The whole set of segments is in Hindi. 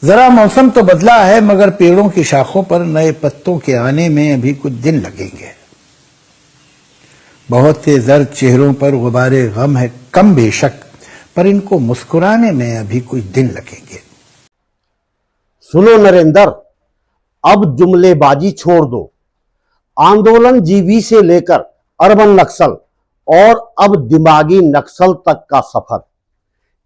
जरा मौसम तो बदला है मगर पेड़ों की शाखों पर नए पत्तों के आने में अभी कुछ दिन लगेंगे। बहुत से जर्द चेहरों पर गुबारे गम है कम बेशक, पर इनको मुस्कुराने में अभी कुछ दिन लगेंगे। सुनो नरेंद्र, अब जुमलेबाजी छोड़ दो। आंदोलन जीवी से लेकर अर्बन नक्सल और अब दिमागी नक्सल तक का सफर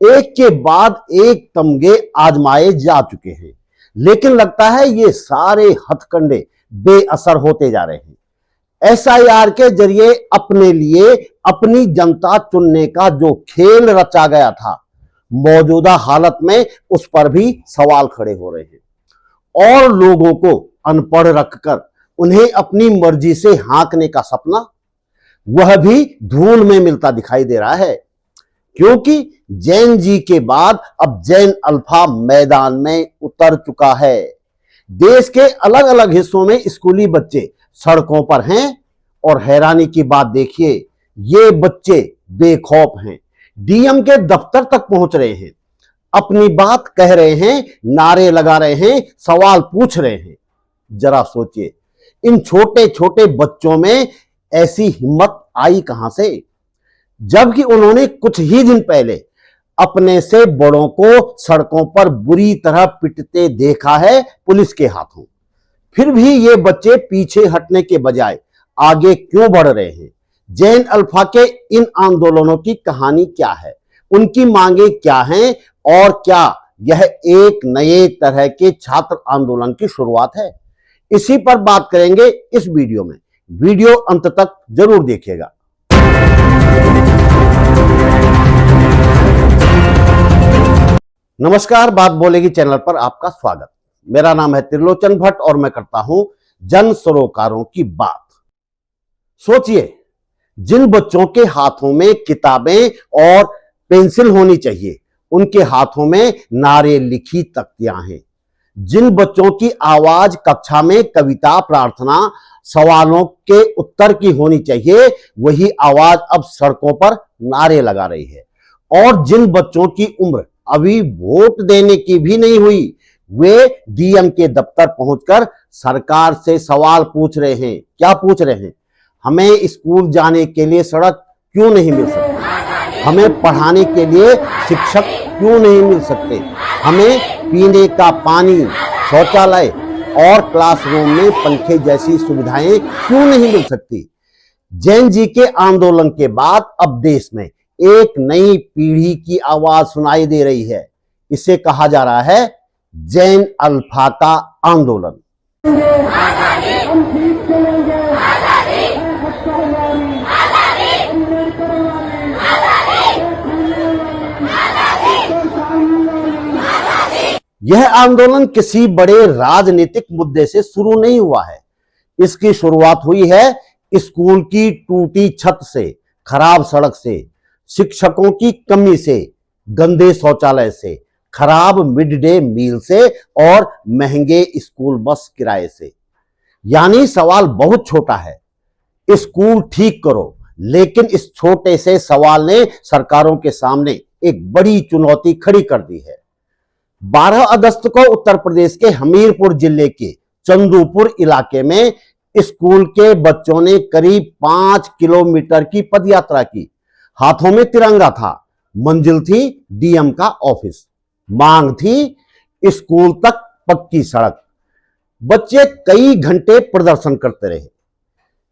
एक के बाद एक तमगे आजमाए जा चुके हैं, लेकिन लगता है ये सारे हथकंडे बेअसर होते जा रहे हैं। एसआईआर के जरिए अपने लिए अपनी जनता चुनने का जो खेल रचा गया था, मौजूदा हालत में उस पर भी सवाल खड़े हो रहे हैं। और लोगों को अनपढ़ रखकर उन्हें अपनी मर्जी से हाँकने का सपना, वह भी धूल में मिलता दिखाई दे रहा है, क्योंकि जैन जी के बाद अब जैन अल्फा मैदान में उतर चुका है। देश के अलग अलग हिस्सों में स्कूली बच्चे सड़कों पर हैं और हैरानी की बात देखिए, ये बच्चे बेखौफ हैं, डीएम के दफ्तर तक पहुंच रहे हैं, अपनी बात कह रहे हैं, नारे लगा रहे हैं, सवाल पूछ रहे हैं। जरा सोचिए, इन छोटे छोटे बच्चों में ऐसी हिम्मत आई कहां से, जबकि उन्होंने कुछ ही दिन पहले अपने से बड़ों को सड़कों पर बुरी तरह पिटते देखा है पुलिस के हाथों। फिर भी ये बच्चे पीछे हटने के बजाय आगे क्यों बढ़ रहे हैं? जैन अल्फा के इन आंदोलनों की कहानी क्या है, उनकी मांगे क्या हैं, और क्या यह एक नए तरह के छात्र आंदोलन की शुरुआत है? इसी पर बात करेंगे इस वीडियो में। वीडियो अंत तक जरूर देखिएगा। नमस्कार, बात बोलेगी चैनल पर आपका स्वागत। मेरा नाम है त्रिलोचन भट्ट और मैं करता हूं जन सरोकारों की बात। सोचिए, जिन बच्चों के हाथों में किताबें और पेंसिल होनी चाहिए, उनके हाथों में नारे लिखी तख्तियां हैं। जिन बच्चों की आवाज कक्षा में कविता, प्रार्थना, सवालों के उत्तर की होनी चाहिए, वही आवाज अब सड़कों पर नारे लगा रही है। और जिन बच्चों की उम्र अभी वोट देने की भी नहीं हुई, वे डीएम के दफ्तर पहुंचकर सरकार से सवाल पूछ रहे हैं। क्या पूछ रहे हैं? हमें स्कूल जाने के लिए सड़क क्यों नहीं मिल सकती? हमें पढ़ाने के लिए शिक्षक क्यों नहीं मिल सकते? हमें पीने का पानी, शौचालय और क्लासरूम में पंखे जैसी सुविधाएं क्यों नहीं मिल सकती? जैन जी के आंदोलन के बाद अब देश में एक नई पीढ़ी की आवाज सुनाई दे रही है। इसे कहा जा रहा है जैन अल्फा का आंदोलन। यह आंदोलन किसी बड़े राजनीतिक मुद्दे से शुरू नहीं हुआ है। इसकी शुरुआत हुई है स्कूल की टूटी छत से, खराब सड़क से, शिक्षकों की कमी से, गंदे शौचालय से, खराब मिड डे मील से और महंगे स्कूल बस किराए से। यानी सवाल बहुत छोटा है, स्कूल ठीक करो। लेकिन इस छोटे से सवाल ने सरकारों के सामने एक बड़ी चुनौती खड़ी कर दी है। 12 अगस्त को उत्तर प्रदेश के हमीरपुर जिले के चंदूपुर इलाके में स्कूल के बच्चों ने करीब 5 किलोमीटर की पदयात्रा की। हाथों में तिरंगा था, मंजिल थी डीएम का ऑफिस, मांग थी स्कूल तक पक्की सड़क। बच्चे कई घंटे प्रदर्शन करते रहे।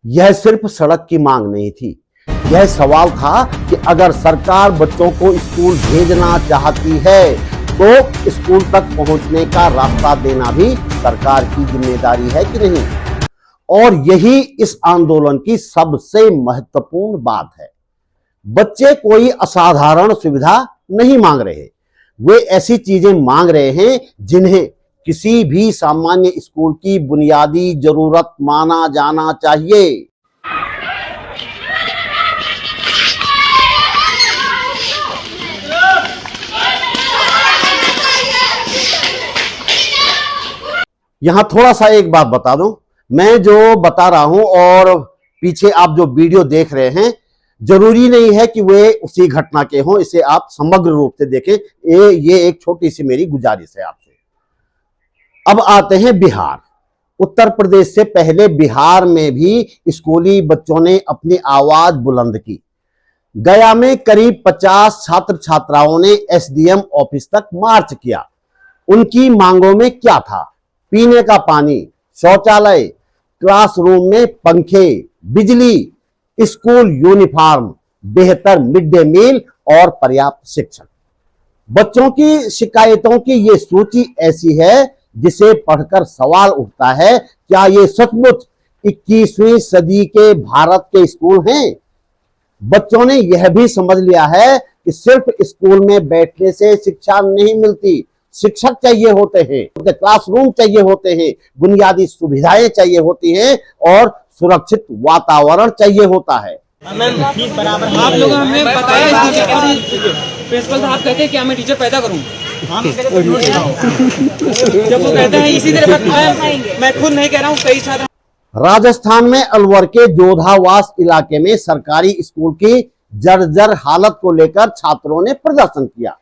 यह सिर्फ सड़क की मांग नहीं थी, यह सवाल था कि अगर सरकार बच्चों को स्कूल भेजना चाहती है तो स्कूल तक पहुंचने का रास्ता देना भी सरकार की जिम्मेदारी है कि नहीं। और यही इस आंदोलन की सबसे महत्वपूर्ण बात है। बच्चे कोई असाधारण सुविधा नहीं मांग रहे, वे ऐसी चीजें मांग रहे हैं जिन्हें किसी भी सामान्य स्कूल की बुनियादी जरूरत माना जाना चाहिए। यहां थोड़ा सा एक बात बता दूं, मैं जो बता रहा हूं और पीछे आप जो वीडियो देख रहे हैं, जरूरी नहीं है कि वे उसी घटना के हों। इसे आप समग्र रूप से देखें। ये एक छोटी सी मेरी गुजारिश है आपसे। अब आते हैं बिहार। उत्तर प्रदेश से पहले बिहार में भी स्कूली बच्चों ने अपनी आवाज बुलंद की। गया में करीब 50 छात्र छात्राओं ने एसडीएम ऑफिस तक मार्च किया। उनकी मांगों में क्या था? पीने का पानी, शौचालय, क्लासरूम में पंखे, बिजली, स्कूल यूनिफॉर्म, बेहतर मिड डे मील और पर्याप्त शिक्षक। बच्चों की शिकायतों की ये सूची ऐसी है जिसे पढ़कर सवाल उठता है, क्या ये सचमुच 21वीं सदी के भारत के स्कूल हैं? बच्चों ने यह भी समझ लिया है कि सिर्फ स्कूल में बैठने से शिक्षा नहीं मिलती, शिक्षक चाहिए होते हैं, क्लासरूम चाहिए होते हैं, बुनियादी सुविधाएं चाहिए होती हैं और सुरक्षित वातावरण चाहिए होता है। आप लोग हमें बताया प्रिंसिपल साहब कहते हैं कि मैं टीचर पैदा करूं। जब वो कहते हैं इसी तरह मैं खुद नहीं कह रहा हूं, कई छात्र। राजस्थान में अलवर के जोधावास इलाके में सरकारी स्कूल की जर्जर हालत को लेकर छात्रों ने प्रदर्शन किया।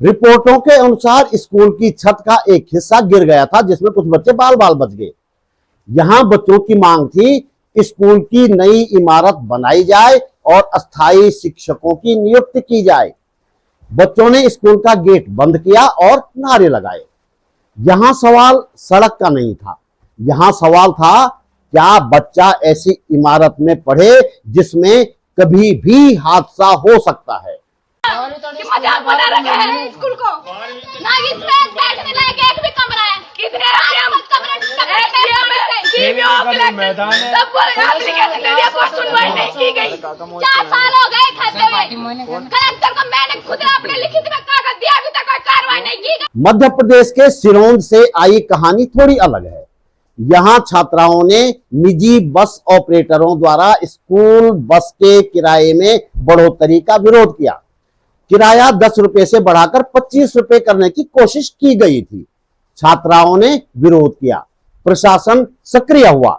रिपोर्टों के अनुसार स्कूल की छत का एक हिस्सा गिर गया था, जिसमें कुछ बच्चे बाल बाल बच गए। यहां बच्चों की मांग थी स्कूल की नई इमारत बनाई जाए और अस्थायी शिक्षकों की नियुक्ति की जाए। बच्चों ने स्कूल का गेट बंद किया और नारे लगाए। यहां सवाल सड़क का नहीं था, यहां सवाल था क्या बच्चा ऐसी इमारत में पढ़े जिसमें कभी भी हादसा हो सकता है। कि मजाक बना रखा है स्कूल को। ना इसमें बैठने लायक एक भी कमरा है। कितने कमरे मैदान है, सब एप्लीकेशन दे दिया, कोई सुनवाई नहीं की गई। 4 साल हो गए खाते हुए। कलेक्टर को मैंने खुद अपने लिखित में कागज दिया, अभी तक कोई कार्रवाई नहीं की गई। मध्य प्रदेश के सिरोंज से आई कहानी थोड़ी अलग है। यहां छात्राओं ने निजी बस ऑपरेटरों द्वारा स्कूल बस के किराए में बढ़ोतरी का विरोध किया। किराया 10 रुपए से बढ़ाकर 25 रुपए करने की कोशिश की गई थी। छात्राओं ने विरोध किया, प्रशासन सक्रिय हुआ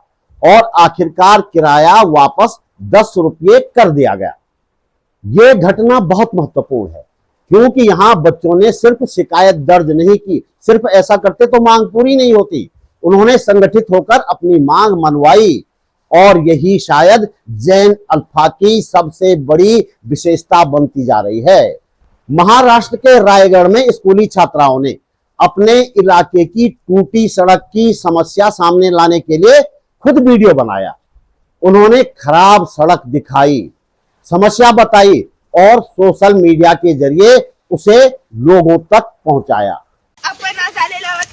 और आखिरकार किराया वापस 10 रुपये कर दिया गया। यह घटना बहुत महत्वपूर्ण है क्योंकि यहां बच्चों ने सिर्फ शिकायत दर्ज नहीं की। सिर्फ ऐसा करते तो मांग पूरी नहीं होती। उन्होंने संगठित होकर अपनी मांग मनवाई और यही शायद जैन अल्फा की सबसे बड़ी विशेषता बनती जा रही है। महाराष्ट्र के रायगढ़ में स्कूली छात्राओं ने अपने इलाके की टूटी सड़क की समस्या सामने लाने के लिए खुद वीडियो बनाया। उन्होंने खराब सड़क दिखाई, समस्या बताई और सोशल मीडिया के जरिए उसे लोगों तक पहुंचाया। आपण आज आलेलो आहोत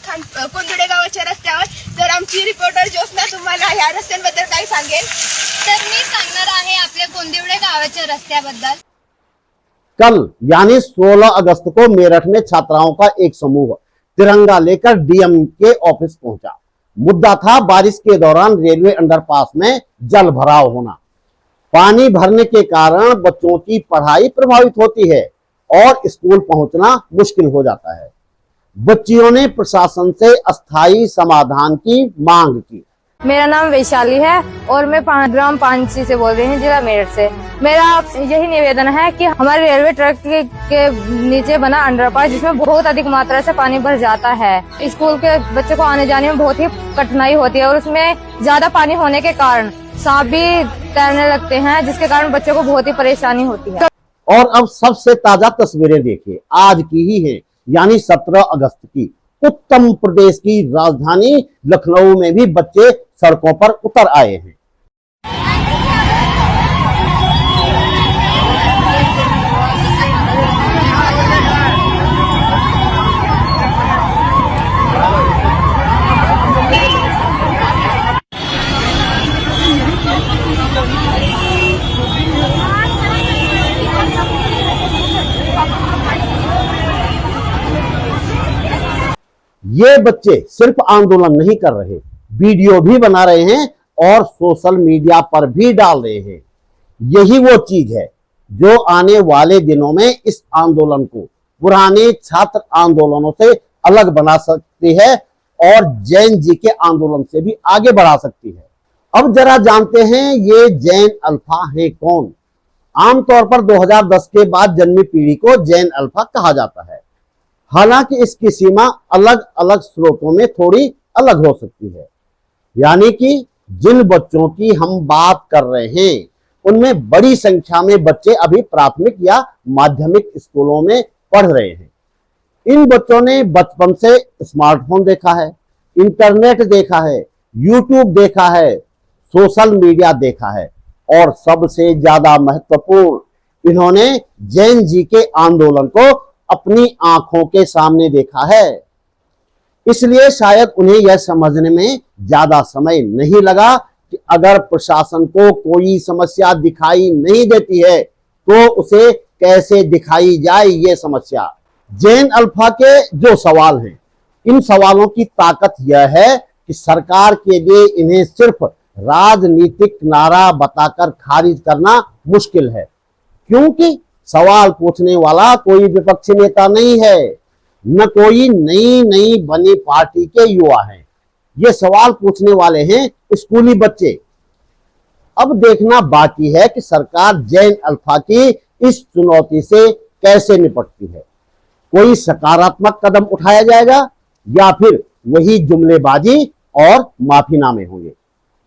कोंदुडे गावाच्या रस्त्यावर। तर आमची रिपोर्टर ज्योत्स्ना तुम्हाला या रस्त्यांबद्दल काय सांगेल? तर मी सांगणार आहे आपल्या कोंदिवडे गावाच्या रस्त्याबद्दल। कल यानी 16 अगस्त को मेरठ में छात्राओं का एक समूह तिरंगा लेकर डीएम के ऑफिस पहुंचा। मुद्दा था बारिश के दौरान रेलवे अंडरपास में जल भराव होना। पानी भरने के कारण बच्चों की पढ़ाई प्रभावित होती है और स्कूल पहुंचना मुश्किल हो जाता है। बच्चियों ने प्रशासन से अस्थायी समाधान की मांग की। मेरा नाम वैशाली है और मैं ग्राम पांची से बोल रही हूँ, जिला मेरठ से। मेरा आपसे यही निवेदन है कि हमारे रेलवे ट्रैक के नीचे बना अंडरपास, जिसमें बहुत अधिक मात्रा से पानी भर जाता है। स्कूल के बच्चों को आने जाने में बहुत ही कठिनाई होती है और उसमें ज्यादा पानी होने के कारण सांप भी तैरने लगते हैं, जिसके कारण बच्चों को बहुत ही परेशानी होती है। और अब सबसे ताजा तस्वीरें देखिए, आज की ही है यानी 17 अगस्त की। उत्तर प्रदेश की राजधानी लखनऊ में भी बच्चे सड़कों पर उतर आए हैं। ये बच्चे सिर्फ आंदोलन नहीं कर रहे, वीडियो भी बना रहे हैं और सोशल मीडिया पर भी डाल रहे हैं। यही वो चीज है जो आने वाले दिनों में इस आंदोलन को पुराने छात्र आंदोलनों से अलग बना सकती है और जैन जी के आंदोलन से भी आगे बढ़ा सकती है। अब जरा जानते हैं ये जैन अल्फा है कौन। आमतौर पर 2010 के बाद जन्मी पीढ़ी को जैन अल्फा कहा जाता है। हालांकि इसकी सीमा अलग अलग स्रोतों में थोड़ी अलग हो सकती है। यानी कि जिन बच्चों की हम बात कर रहे हैं उनमें बड़ी संख्या में बच्चे अभी प्राथमिक या माध्यमिक स्कूलों में पढ़ रहे हैं। इन बच्चों ने बचपन से स्मार्टफोन देखा है, इंटरनेट देखा है, यूट्यूब देखा है, सोशल मीडिया देखा है और सबसे ज्यादा महत्वपूर्ण, इन्होंने जैन जी के आंदोलन को अपनी आंखों के सामने देखा है। इसलिए शायद उन्हें यह समझने में ज्यादा समय नहीं लगा कि अगर प्रशासन को कोई समस्या दिखाई नहीं देती है तो उसे कैसे दिखाई जाए ये समस्या। जैन अल्फा के जो सवाल हैं, इन सवालों की ताकत यह है कि सरकार के लिए इन्हें सिर्फ राजनीतिक नारा बताकर खारिज करना मुश्किल है, क्योंकि सवाल पूछने वाला कोई विपक्षी नेता नहीं है, न कोई नई बनी पार्टी के युवा हैं। ये सवाल पूछने वाले हैं स्कूली बच्चे। अब देखना बाकी है कि सरकार जैन अल्फा की इस चुनौती से कैसे निपटती है। कोई सकारात्मक कदम उठाया जाएगा या फिर वही जुमलेबाजी और माफीनामे होंगे।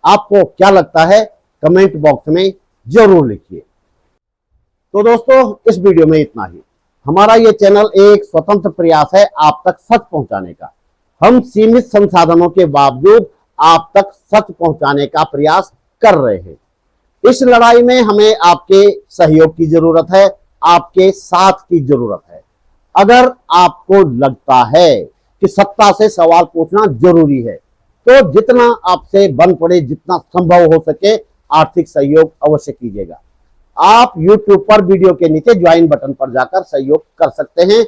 आपको क्या लगता है कमेंट बॉक्स में जरूर लिखिए। तो दोस्तों, इस वीडियो में इतना ही। हमारा ये चैनल एक स्वतंत्र प्रयास है आप तक सच पहुंचाने का। हम सीमित संसाधनों के बावजूद आप तक सच पहुंचाने का प्रयास कर रहे हैं। इस लड़ाई में हमें आपके सहयोग की जरूरत है, आपके साथ की जरूरत है। अगर आपको लगता है कि सत्ता से सवाल पूछना जरूरी है तो जितना आपसे बन पड़े, जितना संभव हो सके, आर्थिक सहयोग अवश्य कीजिएगा। आप YouTube पर वीडियो के नीचे ज्वाइन बटन पर जाकर सहयोग कर सकते हैं।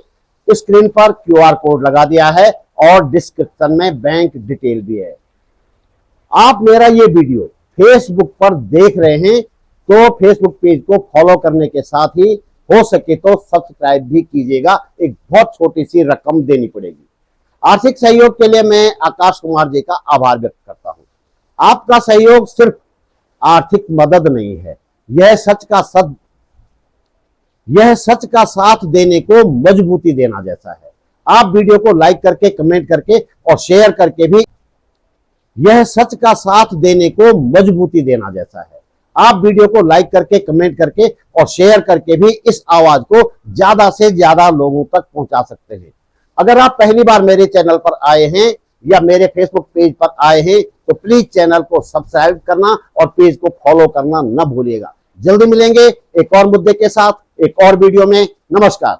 स्क्रीन पर QR कोड लगा दिया है और डिस्क्रिप्शन में बैंक डिटेल भी है। आप मेरा ये वीडियो फेसबुक पर देख रहे हैं तो फेसबुक पेज को फॉलो करने के साथ ही हो सके तो सब्सक्राइब भी कीजिएगा। एक बहुत छोटी सी रकम देनी पड़ेगी। आर्थिक सहयोग के लिए मैं आकाश कुमार जी का आभार व्यक्त करता हूं। आपका सहयोग सिर्फ आर्थिक मदद नहीं है, यह सच का साथ देने को मजबूती देना जैसा है। आप वीडियो को लाइक करके, कमेंट करके और शेयर करके भी यह सच का साथ देने को मजबूती देना जैसा है। आप वीडियो को लाइक करके, कमेंट करके और शेयर करके भी इस आवाज को ज्यादा से ज्यादा लोगों तक पहुंचा सकते हैं। अगर आप पहली बार मेरे चैनल पर आए हैं या मेरे फेसबुक पेज पर आए हैं तो प्लीज चैनल को सब्सक्राइब करना और पेज को फॉलो करना न भूलिएगा। जल्दी मिलेंगे एक और मुद्दे के साथ, एक और वीडियो में। नमस्कार।